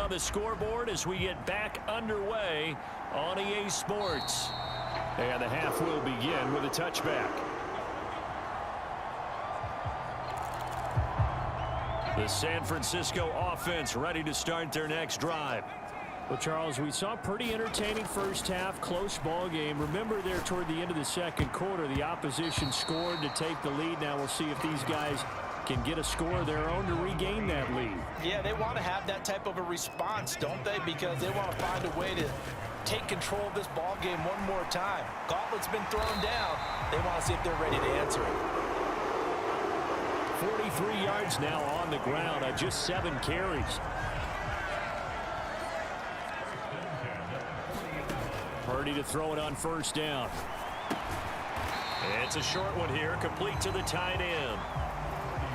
on the scoreboard as we get back underway on EA Sports. And the half will begin with a touchback. The San Francisco offense ready to start their next drive. Well, Charles, we saw a pretty entertaining first half, close ball game. Remember there toward the end of the second quarter, the opposition scored to take the lead. Now we'll see if these guys can get a score of their own to regain that lead. Yeah, they want to have that type of a response, don't they? Because they want to find a way to take control of this ball game one more time. Gauntlet's been thrown down. They want to see if they're ready to answer it. 43 yards now on the ground on just 7 carries. Purdy to throw it on first down. It's a short one here, complete to the tight end.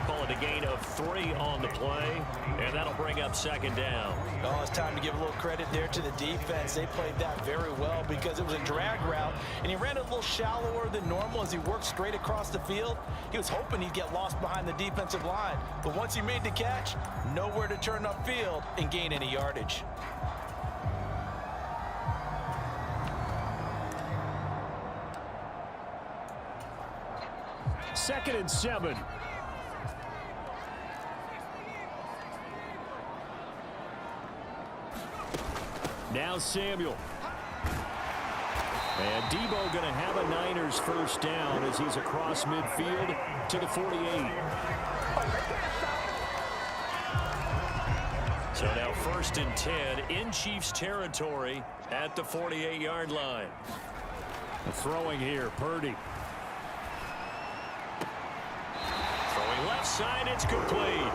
Call it a gain of 3 on the play, and that'll bring up second down. Oh, it's time to give a little credit there to the defense. They played that very well because it was a drag route, and he ran a little shallower than normal as he worked straight across the field. He was hoping he'd get lost behind the defensive line, but once he made the catch, nowhere to turn upfield and gain any yardage. Second and 7. Now Samuel. And Debo going to have a Niners first down as he's across midfield to the 48. So now first and 10 in Chiefs territory at the 48-yard line. Throwing here, Purdy. Throwing left side, it's complete.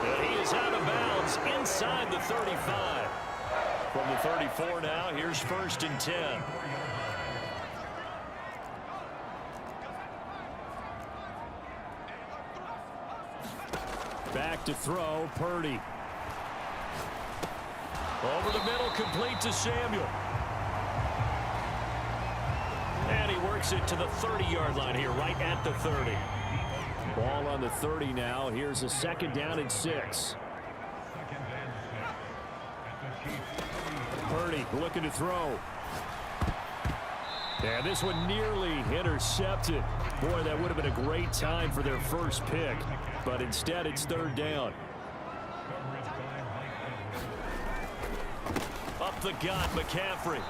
And he is out of bounds inside the 35. From the 34 now, here's first and 10. Back to throw, Purdy. Over the middle, complete to Samuel. And he works it to the 30-yard line here, right at the 30. Ball on the 30 now. Here's a second down and 6. Purdy looking to throw. And this one nearly intercepted. Boy, that would have been a great time for their first pick. But instead, it's third down. Up the gut, McCaffrey.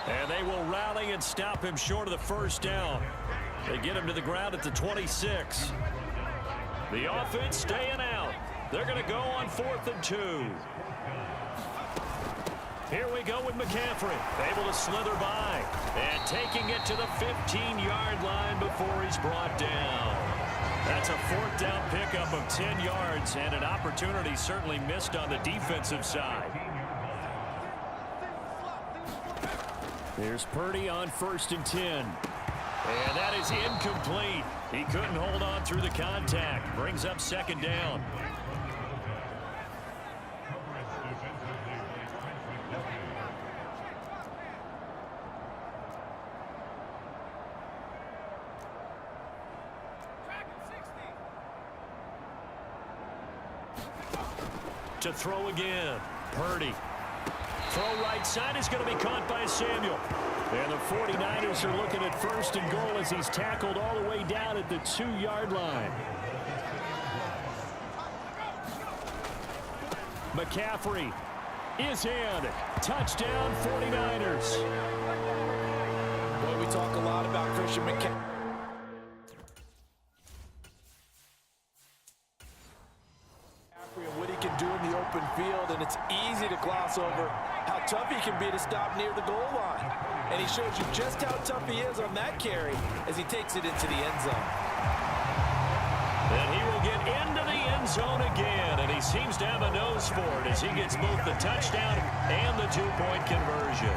And they will rally and stop him short of the first down. They get him to the ground at the 26. The offense staying out. They're going to go on 4th and 2. Here we go with McCaffrey. Able to slither by. And taking it to the 15-yard line before he's brought down. That's a 4th down pickup of 10 yards and an opportunity certainly missed on the defensive side. Here's Purdy on first and 10. And that is incomplete. He couldn't hold on through the contact. Brings up second down. To throw again. Purdy. Throw right side is going to be caught by Samuel. And the 49ers are looking at first and goal as he's tackled all the way down at the 2-yard line. McCaffrey is in. Touchdown 49ers. Boy, we talk a lot about Christian McCaffrey. Can do in the open field, and it's easy to gloss over how tough he can be to stop near the goal line. And he shows you just how tough he is on that carry as he takes it into the end zone. And he will get into the end zone again, and he seems to have a nose for it as he gets both the touchdown and the 2-point conversion.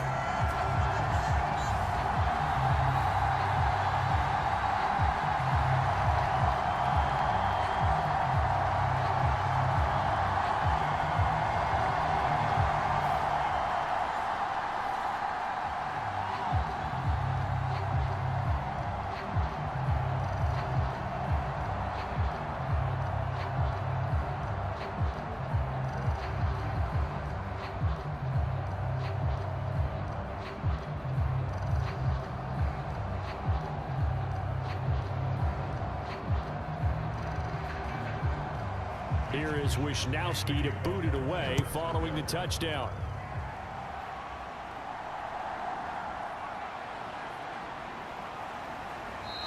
Here is Wisnowski to boot it away following the touchdown.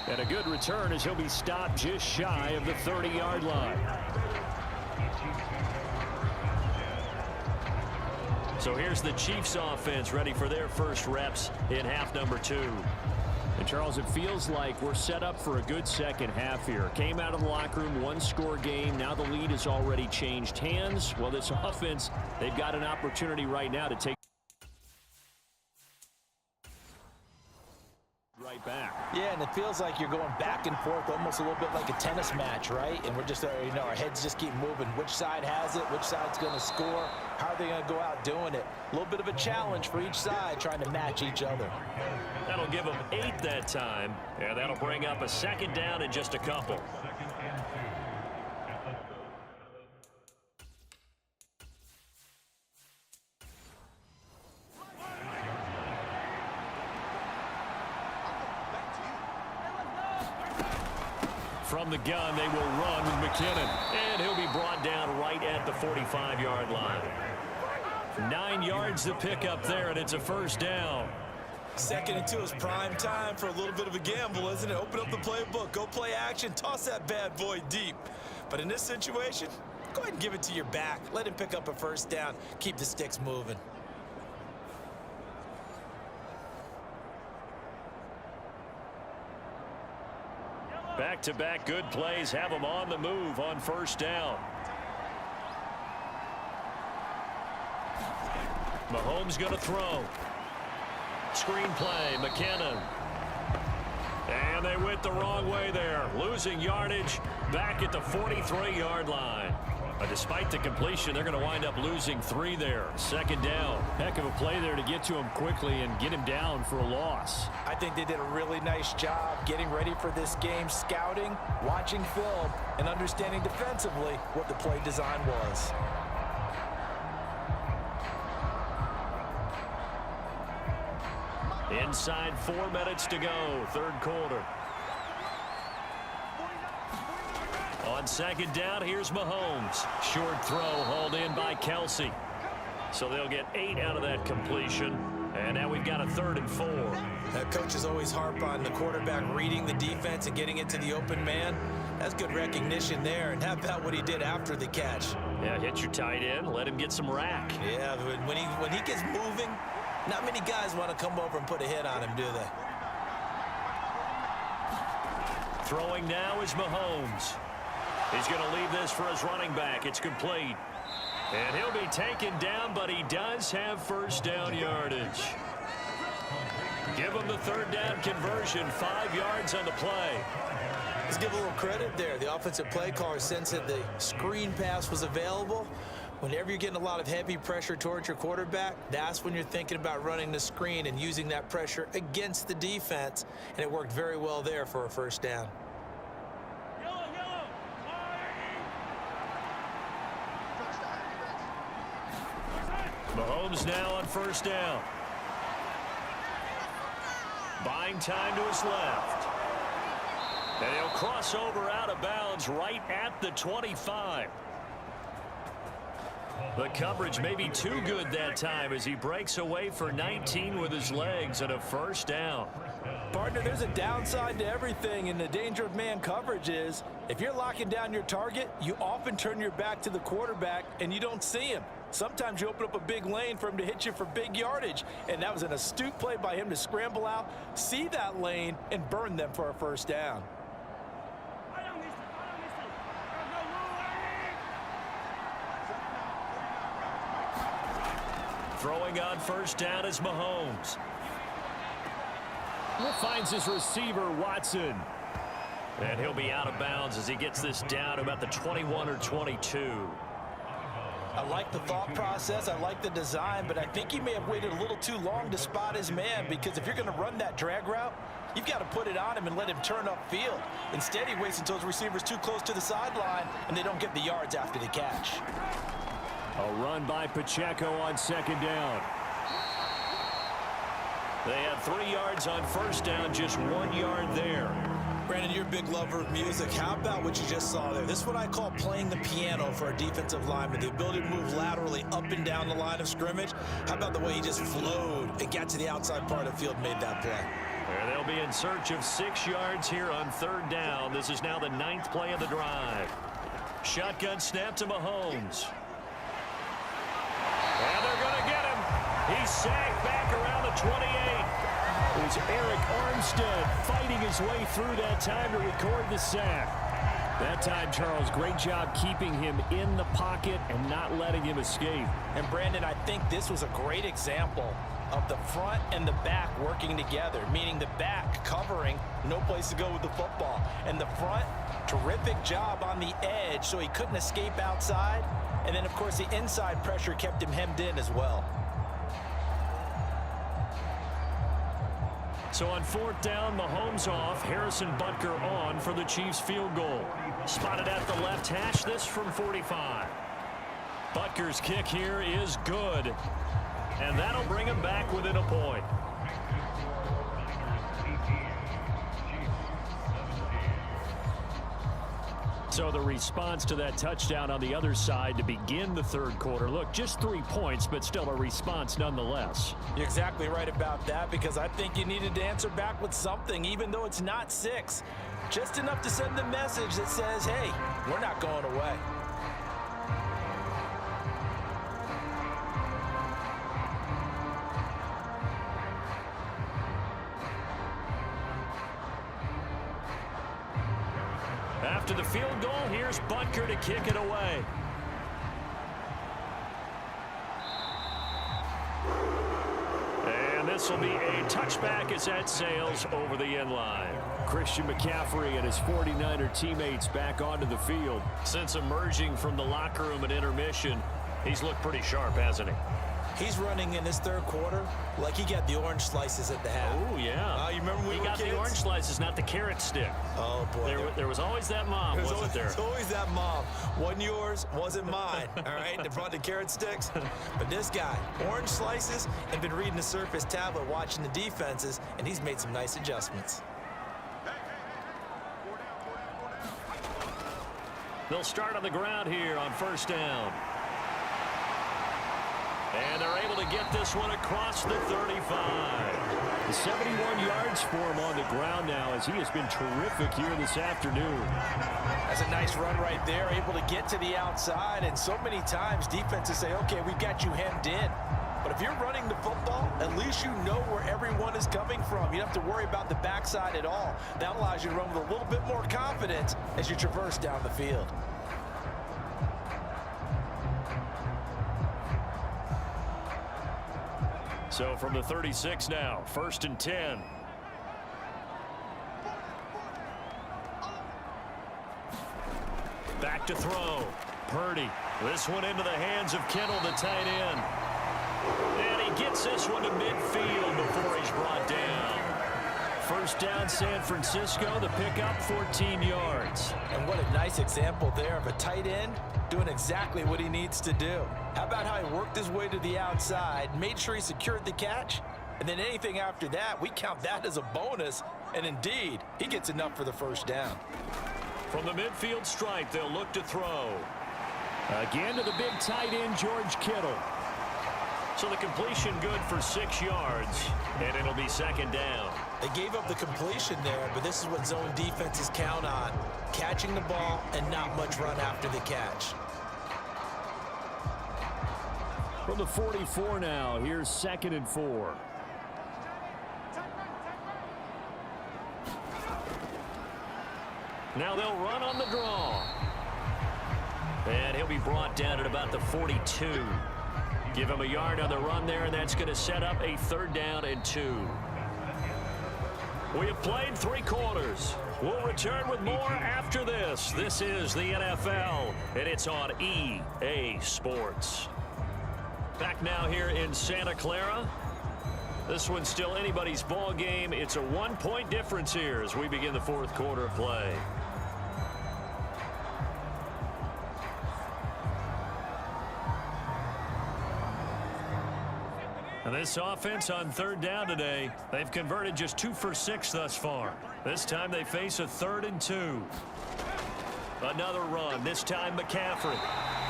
And a good return as he'll be stopped just shy of the 30-yard line. So here's the Chiefs offense ready for their first reps in half number 2. And Charles, it feels like we're set up for a good second half here. Came out of the locker room, one-score game. Now the lead has already changed hands. Well, this offense, they've got an opportunity right now to take right back. Yeah, and it feels like you're going back and forth, almost a little bit like a tennis match, right? And we're just, our heads just keep moving. Which side has it? Which side's going to score? How are they going to go out doing it? A little bit of a challenge for each side, trying to match each other. That'll give them 8 that time, and that'll bring up a second down in just a couple. From the gun, they will run with McKinnon. And he'll be brought down right at the 45-yard line. 9 yards to pick up there, and it's a first down. 2nd and 2 is prime time for a little bit of a gamble, isn't it? Open up the playbook, go play action, toss that bad boy deep. But in this situation, go ahead and give it to your back. Let him pick up a first down. Keep the sticks moving. Back-to-back good plays have them on the move on first down. Mahomes going to throw. Screen play, McKinnon. And they went the wrong way there. Losing yardage back at the 43-yard line. Despite the completion, they're going to wind up losing 3 there. Second down. Heck of a play there to get to him quickly and get him down for a loss. I think they did a really nice job getting ready for this game, scouting, watching film, and understanding defensively what the play design was. Inside 4 minutes to go, third quarter. On second down, here's Mahomes. Short throw hauled in by Kelsey. So they'll get 8 out of that completion. And now we've got a 3rd and 4. Coaches always harp on the quarterback reading the defense and getting it to the open man. That's good recognition there. And how about what he did after the catch? Yeah, hit your tight end, let him get some rack. Yeah, when he gets moving, not many guys want to come over and put a hit on him, do they? Throwing now is Mahomes. He's going to leave this for his running back. It's complete. And he'll be taken down, but he does have first down yardage. Give him the 3rd down conversion, 5 yards on the play. Let's give a little credit there. The offensive play caller sensed that the screen pass was available. Whenever you're getting a lot of heavy pressure towards your quarterback, that's when you're thinking about running the screen and using that pressure against the defense. And it worked very well there for a first down. Mahomes now on first down. Buying time to his left. And he'll cross over out of bounds right at the 25. The coverage may be too good that time as he breaks away for 19 with his legs and a first down. Partner, there's a downside to everything, and the danger of man coverage is if you're locking down your target, you often turn your back to the quarterback and you don't see him. Sometimes you open up a big lane for him to hit you for big yardage, and that was an astute play by him to scramble out, see that lane, and burn them for a first down. Throwing on first down is Mahomes. Finds his receiver, Watson. And he'll be out of bounds as he gets this down to about the 21 or 22. I like the thought process. I like the design, but I think he may have waited a little too long to spot his man, because if you're going to run that drag route, you've got to put it on him and let him turn upfield. Instead, he waits until his receiver's too close to the sideline, and they don't get the yards after the catch. A run by Pacheco on second down. They had 3 yards on first down, just 1 yard there. Brandon, you're a big lover of music. How about what you just saw there? This is what I call playing the piano for a defensive lineman. The ability to move laterally up and down the line of scrimmage. How about the way he just flowed and got to the outside part of the field and made that play? And they'll be in search of 6 yards here on 3rd down. This is now the 9th play of the drive. Shotgun snap to Mahomes. And they're going to get him. He's sacked back around the 28. It was Eric Armstead fighting his way through that time to record the sack. That time, Charles, great job keeping him in the pocket and not letting him escape. And Brandon, I think this was a great example of the front and the back working together, meaning the back covering, no place to go with the football. And the front, terrific job on the edge so he couldn't escape outside. And then, of course, the inside pressure kept him hemmed in as well. So on 4th down, Mahomes off, Harrison Butker on for the Chiefs field goal. Spotted at the left hash, this from 45. Butker's kick here is good. And that'll bring him back within a point. So the response to that touchdown on the other side to begin the 3rd quarter. Look, just 3 points, but still a response nonetheless. You're exactly right about that, because I think you needed to answer back with something, even though it's not 6. Just enough to send a message that says, hey, we're not going away. After the field goal, here's Butker to kick it away. And this will be a touchback as that sails over the end line. Christian McCaffrey and his 49er teammates back onto the field. Since emerging from the locker room at intermission, he's looked pretty sharp, hasn't he? He's running in this 3rd quarter like he got the orange slices at the half. Oh, yeah. You remember when we he were got kids? The orange slices, not the carrot stick. Oh, boy. There was always that mom, wasn't there? There's always that mom. Wasn't yours, wasn't mine. All right? They brought the carrot sticks. But this guy, orange slices, and been reading the Surface tablet, watching the defenses, and he's made some nice adjustments. They'll start on the ground here on 1st down. And they're able to get this one across the 35. 71 yards for him on the ground now, as he has been terrific here this afternoon. That's a nice run right there, able to get to the outside. And so many times defenses say, okay, we've got you hemmed in. But if you're running the football, at least you know where everyone is coming from. You don't have to worry about the backside at all. That allows you to run with a little bit more confidence as you traverse down the field. So from the 36 now, 1st and 10. Back to throw. Purdy. This one into the hands of Kittle, the tight end. And he gets this one to midfield before he's brought down. 1st down, San Francisco. The pickup, 14 yards. And what a nice example there of a tight end doing exactly what he needs to do. How about how he worked his way to the outside, made sure he secured the catch, and then anything after that, we count that as a bonus. And indeed, he gets enough for the 1st down. From the midfield stripe, they'll look to throw. Again to the big tight end, George Kittle. So the completion good for 6 yards, and it'll be 2nd down. They gave up the completion there, but this is what zone defenses count on. Catching the ball and not much run after the catch. From the 44 now, here's 2nd and 4. Now they'll run on the draw. And he'll be brought down at about the 42. Give him a yard on the run there, and that's going to set up a 3rd down and 2. We have played 3 quarters. We'll return with more after this. This is the NFL, and it's on EA Sports. Back now here in Santa Clara. This one's still anybody's ball game. It's a 1-point difference here as we begin the 4th quarter of play. And this offense on third down today, they've converted just 2 for 6 thus far. This time they face a 3rd and 2. Another run, this time McCaffrey.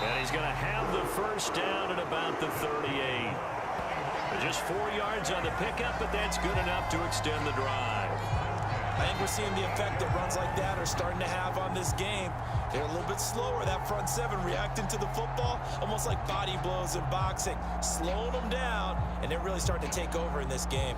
And he's going to have the first down at about the 38. Just 4 yards on the pickup, but that's good enough to extend the drive. I think we're seeing the effect that runs like that are starting to have on this game. They're a little bit slower, that front seven reacting to the football, almost like body blows in boxing, slowing them down, and they're really starting to take over in this game.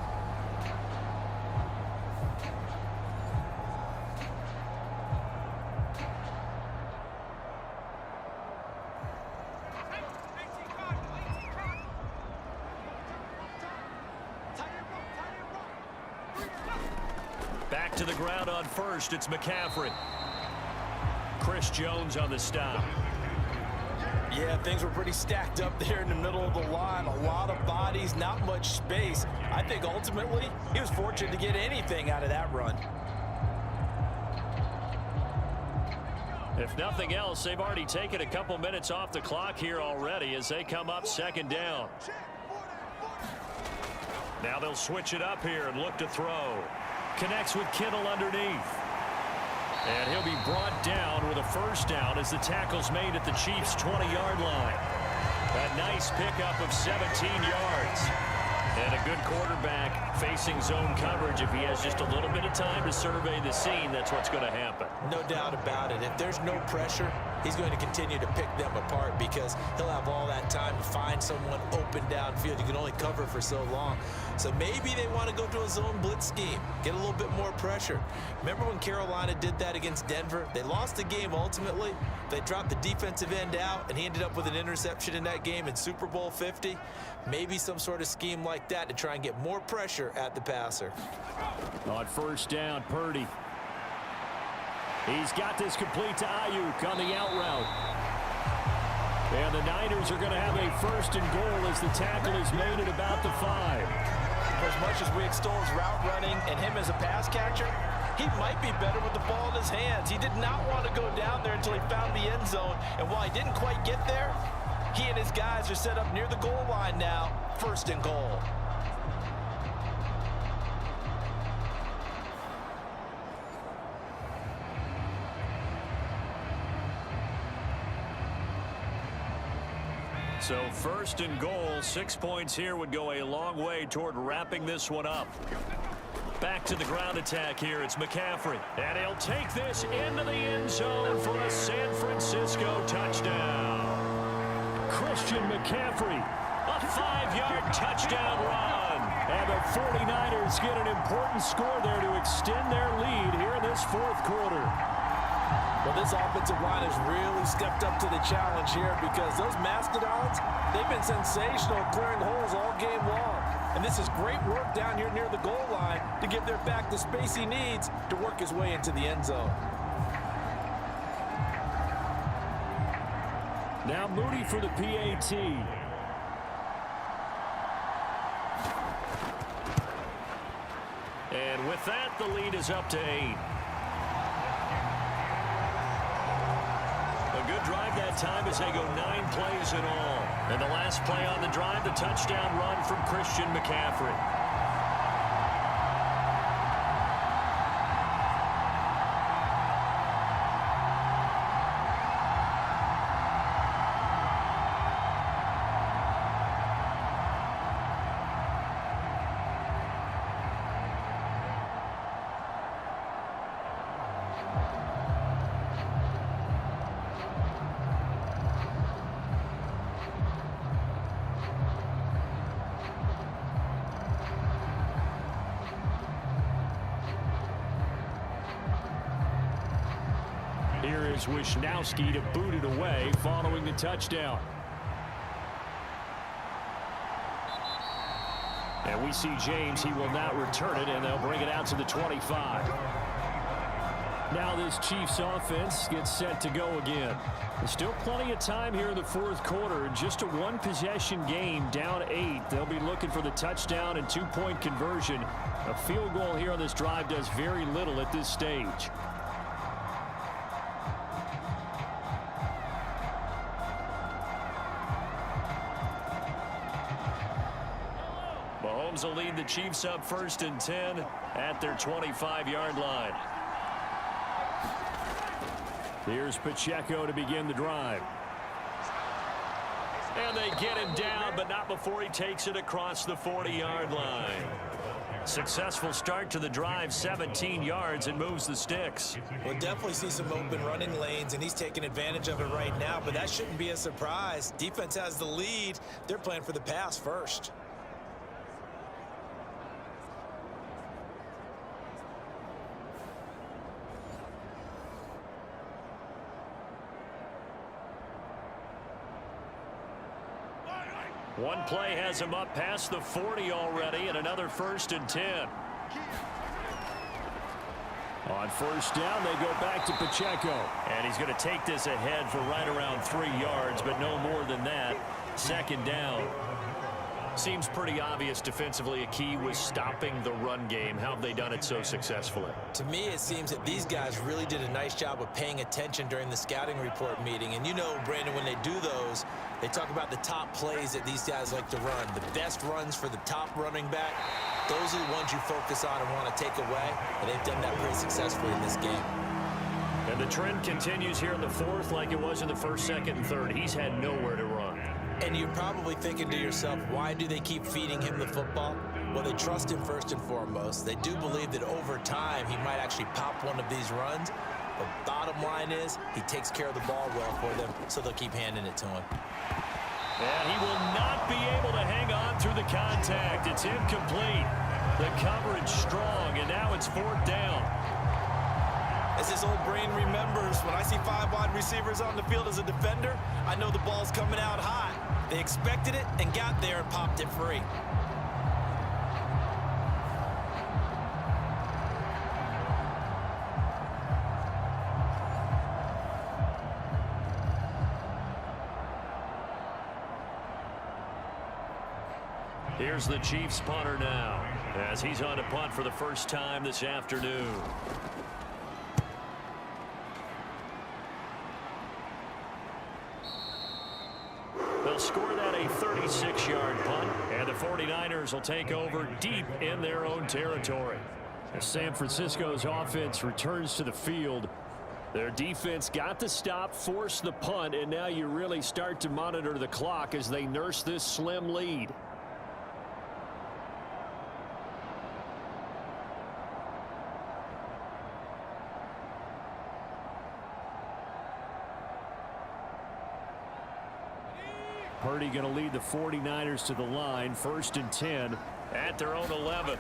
Back to the ground on first, it's McCaffrey. Chris Jones on the stop. Yeah, things were pretty stacked up there in the middle of the line. A lot of bodies, not much space. I think ultimately he was fortunate to get anything out of that run. If nothing else, they've already taken a couple minutes off the clock here already as they come up 2nd down. Now they'll switch it up here and look to throw. Connects with Kittle underneath. And he'll be brought down with a first down as the tackle's made at the Chiefs' 20-yard line. A nice pickup of 17 yards. And a good quarterback facing zone coverage. If he has just a little bit of time to survey the scene, that's what's going to happen. No doubt about it. If there's no pressure, he's going to continue to pick them apart because he'll have all that time to find someone open downfield. You can only cover for so long. So maybe they want to go to a zone blitz scheme, get a little bit more pressure. Remember when Carolina did that against Denver? They lost the game ultimately. They dropped the defensive end out, and he ended up with an interception in that game in Super Bowl 50. Maybe some sort of scheme like that to try and get more pressure at the passer. On first down, Purdy. He's got this complete to Ayuk on the out route. And the Niners are going to have a 1st and goal as the tackle is made at about the 5. For as much as we extol his route running and him as a pass catcher, he might be better with the ball in his hands. He did not want to go down there until he found the end zone. And while he didn't quite get there, he and his guys are set up near the goal line now. 1st and goal. So 1st and goal, 6 points here would go a long way toward wrapping this one up. Back to the ground attack here. It's McCaffrey. And he'll take this into the end zone for a San Francisco touchdown. Christian McCaffrey. A 5-yard touchdown run. And the 49ers get an important score there to extend their lead here in this 4th quarter. Well, this offensive line has really stepped up to the challenge here because those Mastodons, they've been sensational clearing holes all game long. And this is great work down here near the goal line to give their back the space he needs to work his way into the end zone. Now Moody for the PAT. And with that, the lead is up to 8. A good drive that time as they go 9 plays in all. And the last play on the drive, the touchdown run from Christian McCaffrey. Here is Wisnowski to boot it away following the touchdown. And we see James. He will not return it, and they'll bring it out to the 25. Now this Chiefs offense gets set to go again. There's still plenty of time here in the 4th quarter. Just a 1-possession game, down 8. They'll be looking for the touchdown and 2-point conversion. A field goal here on this drive does very little at this stage. Mahomes will lead the Chiefs up 1st and 10 at their 25-yard line. Here's Pacheco to begin the drive. And they get him down, but not before he takes it across the 40-yard line. Successful start to the drive, 17 yards, and moves the sticks. We'll definitely see some open running lanes, and he's taking advantage of it right now, but that shouldn't be a surprise. Defense has the lead. They're playing for the pass first. One play has him up past the 40 already, and another 1st and 10. On 1st down, they go back to Pacheco. And he's going to take this ahead for right around 3 yards, but no more than that. 2nd down. Seems pretty obvious defensively a key was stopping the run game. How have they done it so successfully? To me, it seems that these guys really did a nice job of paying attention during the scouting report meeting. And you know, Brandon, when they do those, they talk about the top plays that these guys like to run. The best runs for the top running back, those are the ones you focus on and want to take away. And they've done that pretty successfully in this game. And the trend continues here in the 4th like it was in the 1st, 2nd, and 3rd. He's had nowhere to run. And you're probably thinking to yourself, why do they keep feeding him the football? Well, they trust him first and foremost. They do believe that over time he might actually pop one of these runs. But bottom line is he takes care of the ball well for them, so they'll keep handing it to him. And he will not be able to hang on through the contact. It's incomplete. The coverage strong, and now it's 4th down. As his old brain remembers, when I see 5 wide receivers on the field as a defender, I know the ball's coming out high. They expected it and got there and popped it free. Here's the Chiefs punter now, as he's on to punt for the first time this afternoon. They'll score that a 36-yard punt, and the 49ers will take over deep in their own territory. As San Francisco's offense returns to the field, their defense got the stop, forced the punt, and now you really start to monitor the clock as they nurse this slim lead. Purdy going to lead the 49ers to the line, 1st and 10 at their own 11.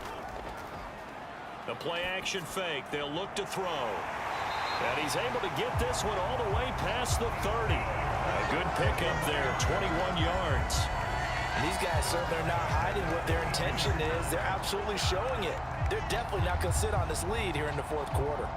The play action fake. They'll look to throw. And he's able to get this one all the way past the 30. A good pickup there, 21 yards. And these guys, sir, they're not hiding what their intention is. They're absolutely showing it. They're definitely not going to sit on this lead here in the 4th quarter.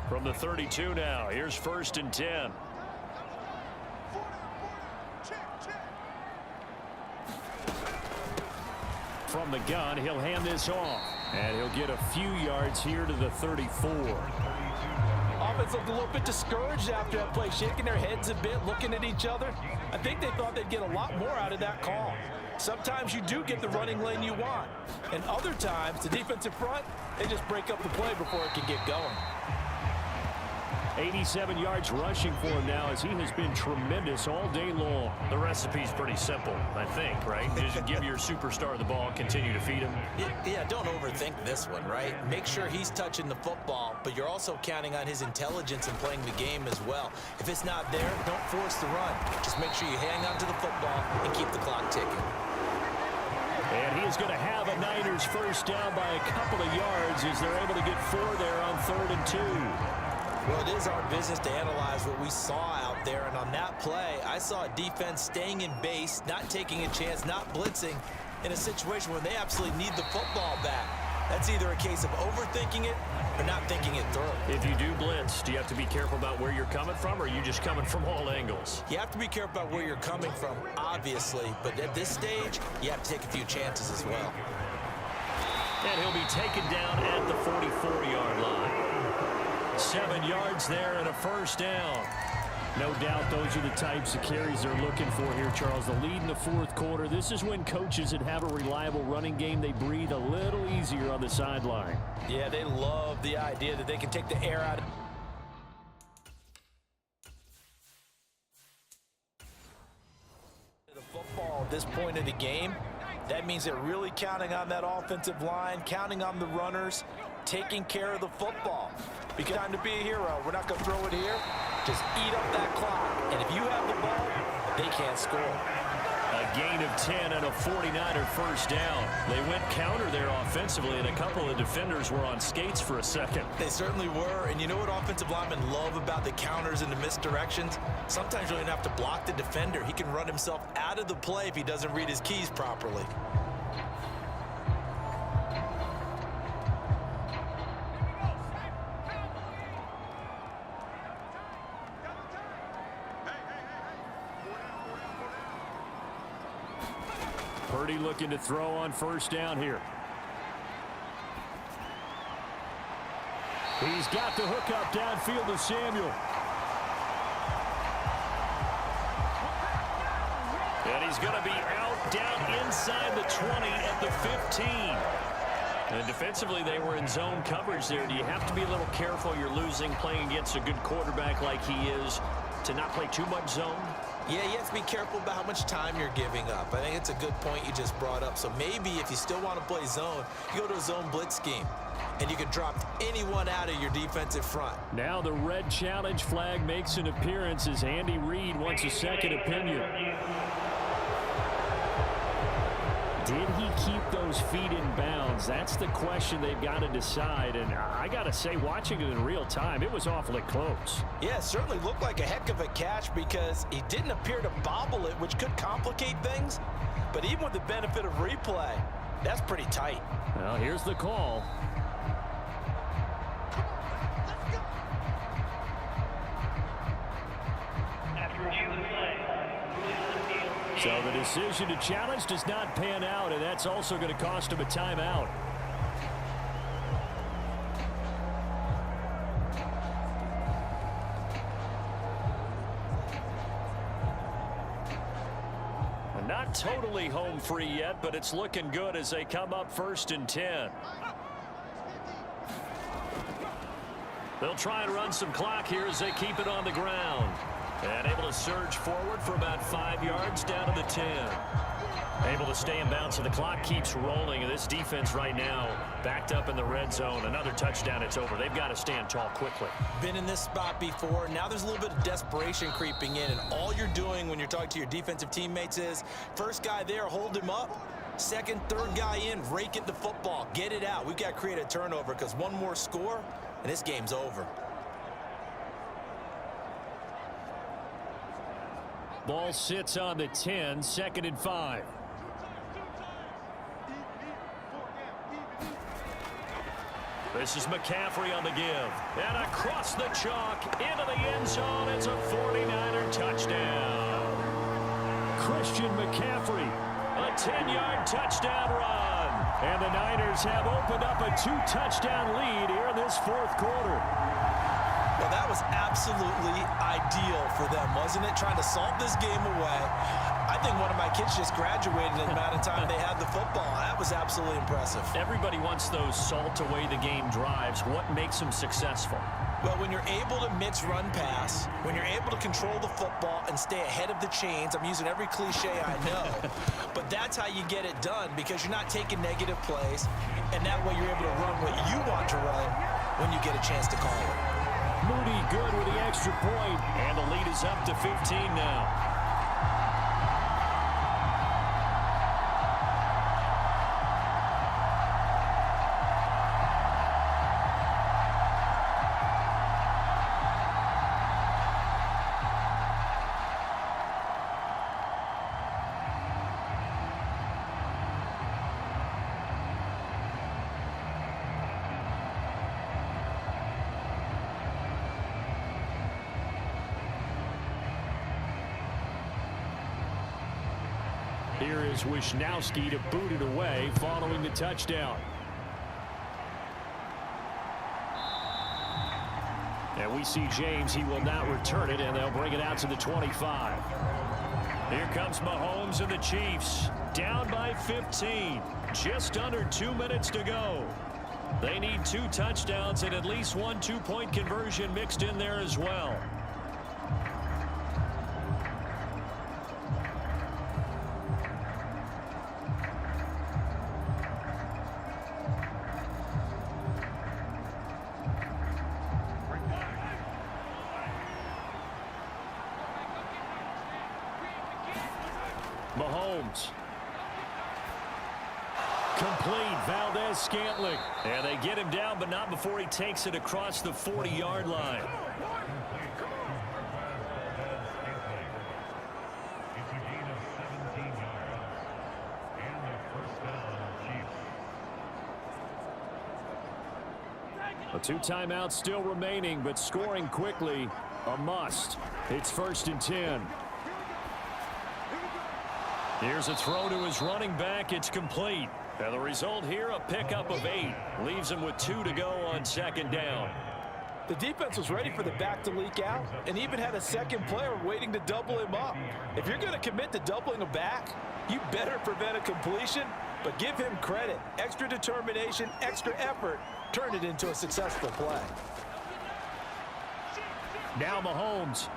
From the 32 now, here's 1st and 10. From the gun, he'll hand this off, and he'll get a few yards here to the 34. Offense looked a little bit discouraged after that play, shaking their heads a bit, looking at each other. I think they thought they'd get a lot more out of that call. Sometimes you do get the running lane you want, and other times the defensive front, they just break up the play before it can get going. 87 yards rushing for him now, as he has been tremendous all day long. The recipe's pretty simple, I think, right? Just give your superstar the ball, continue to feed him. Yeah, don't overthink this one, right? Make sure he's touching the football, but you're also counting on his intelligence in playing the game as well. If it's not there, don't force the run. Just make sure you hang on to the football and keep the clock ticking. And he is going to have a Niners first down by a couple of yards as they're able to get 4 there on 3rd and 2. Well, it is our business to analyze what we saw out there, and on that play, I saw a defense staying in base, not taking a chance, not blitzing, in a situation where they absolutely need the football back. That's either a case of overthinking it or not thinking it through. If you do blitz, do you have to be careful about where you're coming from, or are you just coming from all angles? You have to be careful about where you're coming from, obviously, but at this stage, you have to take a few chances as well. And he'll be taken down at the 44-yard line. 7 yards there and a first down. No doubt those are the types of carries they're looking for here, Charles. The lead in the fourth quarter. This is when coaches that have a reliable running game, they breathe a little easier on the sideline. Yeah, they love the idea that they can take the air out of the football at this point of the game. That means they're really counting on that offensive line, counting on the runners, taking care of the football. Because time to be a hero. We're not going to throw it here. Just eat up that clock. And if you have the ball, they can't score. A gain of 10 and a 49er first down. They went counter there offensively, and a couple of defenders were on skates for a second. They certainly were. And you know what offensive linemen love about the counters and the misdirections? Sometimes you don't even have to block the defender. He can run himself out of the play if he doesn't read his keys properly. Purdy looking to throw on first down here. He's got the hook up downfield to Samuel. And he's going to be out down inside the 20 at the 15. And defensively, they were in zone coverage there. Do you have to be a little careful? You're losing playing against a good quarterback like he is to not play too much zone? Yeah, you have to be careful about how much time you're giving up. I think it's a good point you just brought up. So maybe if you still want to play zone, you go to a zone blitz scheme, and you can drop anyone out of your defensive front. Now the red challenge flag makes an appearance as Andy Reid wants a second opinion. Did he keep those feet in bounds? That's the question they've got to decide. And I got to say, watching it in real time, it was awfully close. Yeah, it certainly looked like a heck of a catch because he didn't appear to bobble it, which could complicate things. But even with the benefit of replay, that's pretty tight. Well, here's the call. So the decision to challenge does not pan out, and that's also going to cost him a timeout. Not totally home free yet, but it's looking good as they come up 1st and 10. They'll try and run some clock here as they keep it on the ground. And able to surge forward for about 5 yards down to the 10. Able to stay in bounds, and the clock keeps rolling. And this defense right now backed up in the red zone. Another touchdown, it's over. They've got to stand tall quickly. Been in this spot before. Now there's a little bit of desperation creeping in. And all you're doing when you're talking to your defensive teammates is, first guy there, hold him up. Second, third guy in, rake at the football. Get it out. We've got to create a turnover because one more score, and this game's over. Ball sits on the 10, 2nd and 5. This is McCaffrey on the give. And across the chalk into the end zone. It's a 49er touchdown. Christian McCaffrey. A 10-yard touchdown run. And the Niners have opened up a 2-touchdown lead here in this fourth quarter. Well, that was absolutely ideal for them, wasn't it? Trying to salt this game away. I think one of my kids just graduated in the amount of time they had the football. That was absolutely impressive. Everybody wants those salt away the game drives. What makes them successful? Well, when you're able to mix run pass, when you're able to control the football and stay ahead of the chains, I'm using every cliche I know, but that's how you get it done because you're not taking negative plays, and that way you're able to run what you want to run when you get a chance to call it. Moody good with the extra point. And the lead is up to 15 now. Here is Wisnowski to boot it away following the touchdown. And we see James. He will not return it, and they'll bring it out to the 25. Here comes Mahomes and the Chiefs. Down by 15. Just under 2 minutes to go. They need 2 touchdowns and at least 1 two-point conversion mixed in there as well. Mahomes. Complete. Valdez-Scantling. And they get him down, but not before he takes it across the 40-yard line. A 2 timeouts still remaining, but scoring quickly, a must. It's 1st and 10. Here's a throw to his running back. It's complete. And the result here, a pickup of 8. Leaves him with 2 to go on 2nd down. The defense was ready for the back to leak out and even had a second player waiting to double him up. If you're going to commit to doubling a back, you better prevent a completion, but give him credit. Extra determination, extra effort turned it into a successful play. Now Mahomes.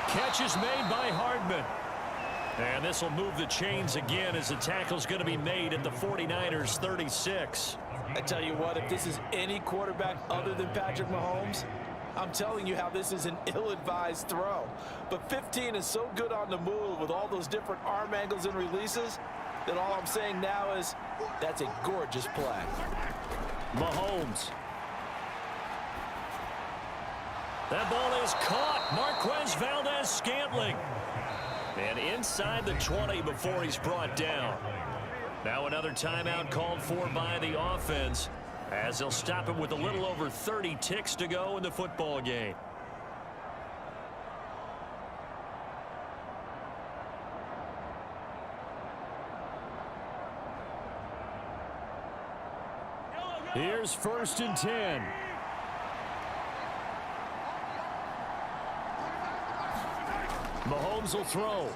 Catch is made by Hardman. And this will move the chains again as the tackle's going to be made at the 49ers 36. I tell you what, if this is any quarterback other than Patrick Mahomes, I'm telling you how this is an ill-advised throw. But 15 is so good on the move with all those different arm angles and releases that all I'm saying now is that's a gorgeous play. Mahomes. That ball is caught. Marquez Valdez-Scantling. And inside the 20 before he's brought down. Now another timeout called for by the offense as they'll stop him with a little over 30 ticks to go in the football game. Here's 1st and 10. Mahomes will throw.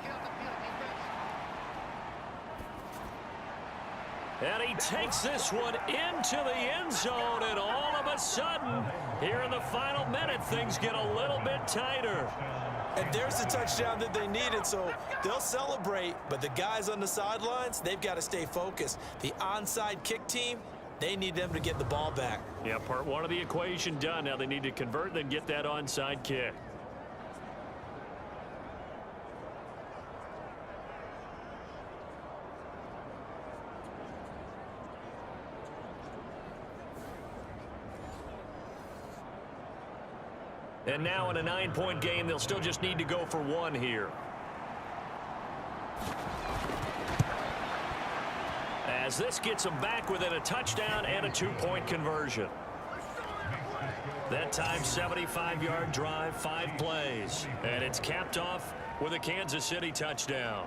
And he takes this one into the end zone, and all of a sudden, here in the final minute, things get a little bit tighter. And there's the touchdown that they needed, so they'll celebrate, but the guys on the sidelines, they've got to stay focused. The onside kick team, they need them to get the ball back. Yeah, part 1 of the equation done. Now they need to convert, then get that onside kick. And now in a 9-point game, they'll still just need to go for 1 here. As this gets them back within a touchdown and a 2-point conversion. That time, 75-yard drive, 5 plays. And it's capped off with a Kansas City touchdown.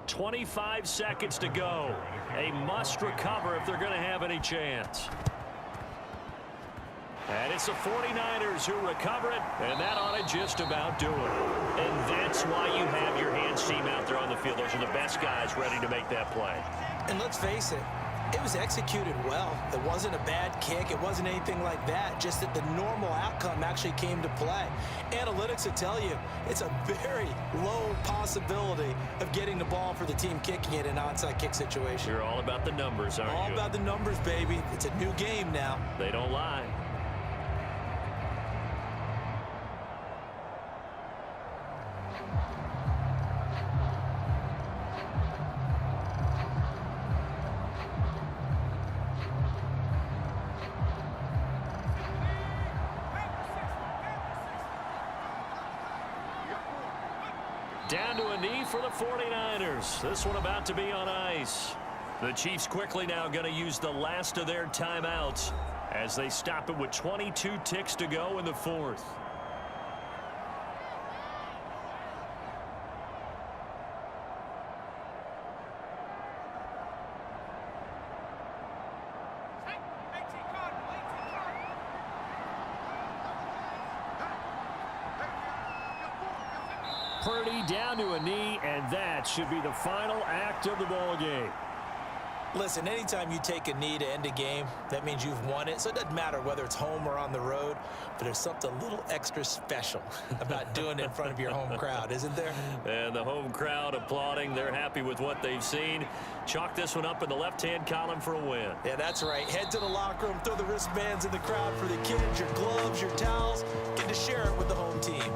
.25 seconds to go. A must recover if they're going to have any chance. And it's the 49ers who recover it, and that ought to just about do it. And that's why you have your hands team out there on the field. Those are the best guys ready to make that play. And let's face it, it was executed well. It wasn't a bad kick. It wasn't anything like that. Just that the normal outcome actually came to play. Analytics will tell you it's a very low possibility of getting the ball for the team kicking it in an onside kick situation. You're all about the numbers, aren't you? All about the numbers, baby. It's a new game now. They don't lie. Down to a knee for the 49ers. This one about to be on ice. The Chiefs quickly now going to use the last of their timeouts as they stop it with 22 ticks to go in the fourth. Purdy down to a knee, and that should be the final act of the ball game. Listen, anytime you take a knee to end a game, that means you've won it. So it doesn't matter whether it's home or on the road, but there's something a little extra special about doing it in front of your home crowd, isn't there? And the home crowd applauding. They're happy with what they've seen. Chalk this one up in the left-hand column for a win. Yeah, that's right. Head to the locker room, throw the wristbands in the crowd for the kids, your gloves, your towels. Get to share it with the home team.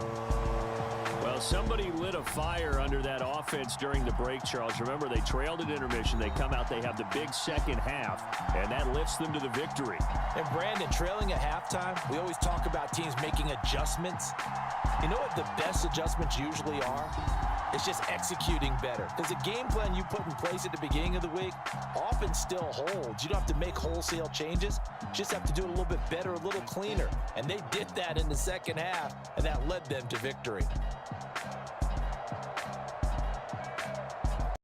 Well, somebody lit a fire under that offense during the break, Charles. Remember, they trailed at intermission. They come out, they have the big second half, and that lifts them to the victory. And Brandon, trailing at halftime, we always talk about teams making adjustments. You know what the best adjustments usually are? It's just executing better. Because the game plan you put in place at the beginning of the week often still holds. You don't have to make wholesale changes. You just have to do it a little bit better, a little cleaner. And they did that in the second half, and that led them to victory.